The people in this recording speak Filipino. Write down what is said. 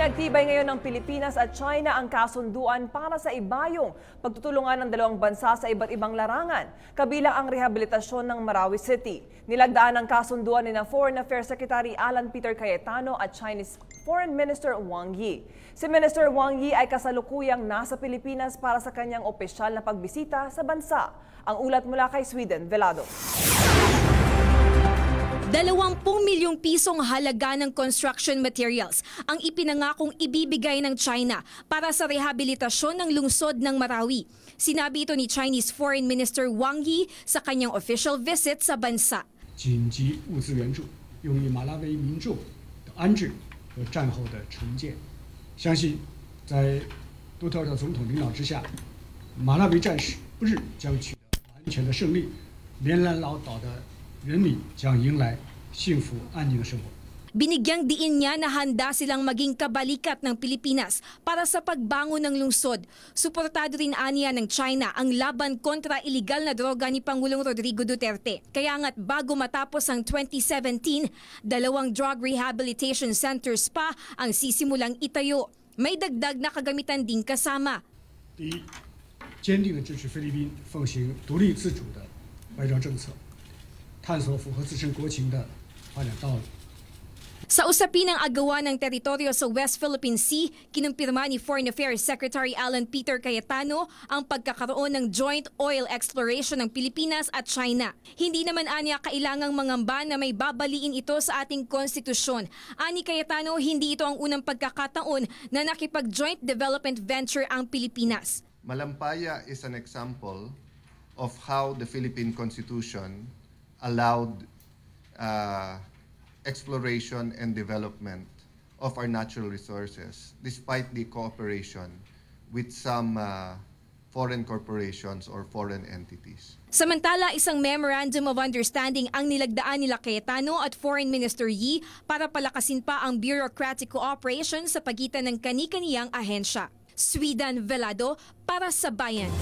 Pinagtibay ngayon ng Pilipinas at China ang kasunduan para sa ibayong pagtutulungan ng dalawang bansa sa iba't ibang larangan, kabilang ang rehabilitasyon ng Marawi City. Nilagdaan ang kasunduan ni Foreign Affairs Secretary Alan Peter Cayetano at Chinese Foreign Minister Wang Yi. Si Minister Wang Yi ay kasalukuyang nasa Pilipinas para sa kanyang opisyal na pagbisita sa bansa. Ang ulat mula kay Sweden Velado. 20 milyong pisong halaga ng construction materials ang ipinangakong ibibigay ng China para sa rehabilitasyon ng lungsod ng Marawi. Sinabi ito ni Chinese Foreign Minister Wang Yi sa kanyang official visit sa bansa. 紧急物资援助用于马拉维民众的安置和战后的重建。相信在杜特尔特总统领导之下，马拉维战士不日将取得完全的胜利，连兰老岛的人民将迎来幸福安宁的生活。 Binigyang diin niya na handa silang maging kabalikat ng Pilipinas para sa pagbangon ng lungsod. Suportado rin aniya ng China ang laban kontra iligal na droga ni Pangulong Rodrigo Duterte. Kaya nga't bago matapos ang 2017, 2 drug rehabilitation centers pa ang sisimulang itayo. May dagdag na kagamitan din kasama. 第一，坚定地支持菲律宾奉行独立自主的外交政策，探索符合自身国情的发展道路。 Sa usapin ng agawan ng teritoryo sa West Philippine Sea, kinumpirma ni Foreign Affairs Secretary Alan Peter Cayetano ang pagkakaroon ng joint oil exploration ng Pilipinas at China. Hindi naman aniya kailangang mangamba na may babaliin ito sa ating konstitusyon. Ani Cayetano, hindi ito ang unang pagkakataon na nakipag-joint development venture ang Pilipinas. Malampaya is an example of how the Philippine Constitution allowed exploration and development of our natural resources despite the cooperation with some foreign corporations or foreign entities. Samantala, isang memorandum of understanding ang nilagdaan nila Cayetano at Foreign Minister Yi para palakasin pa ang bureaucratic cooperation sa pagitan ng kani-kaniyang ahensya. Sweden Velado para sa Bayan.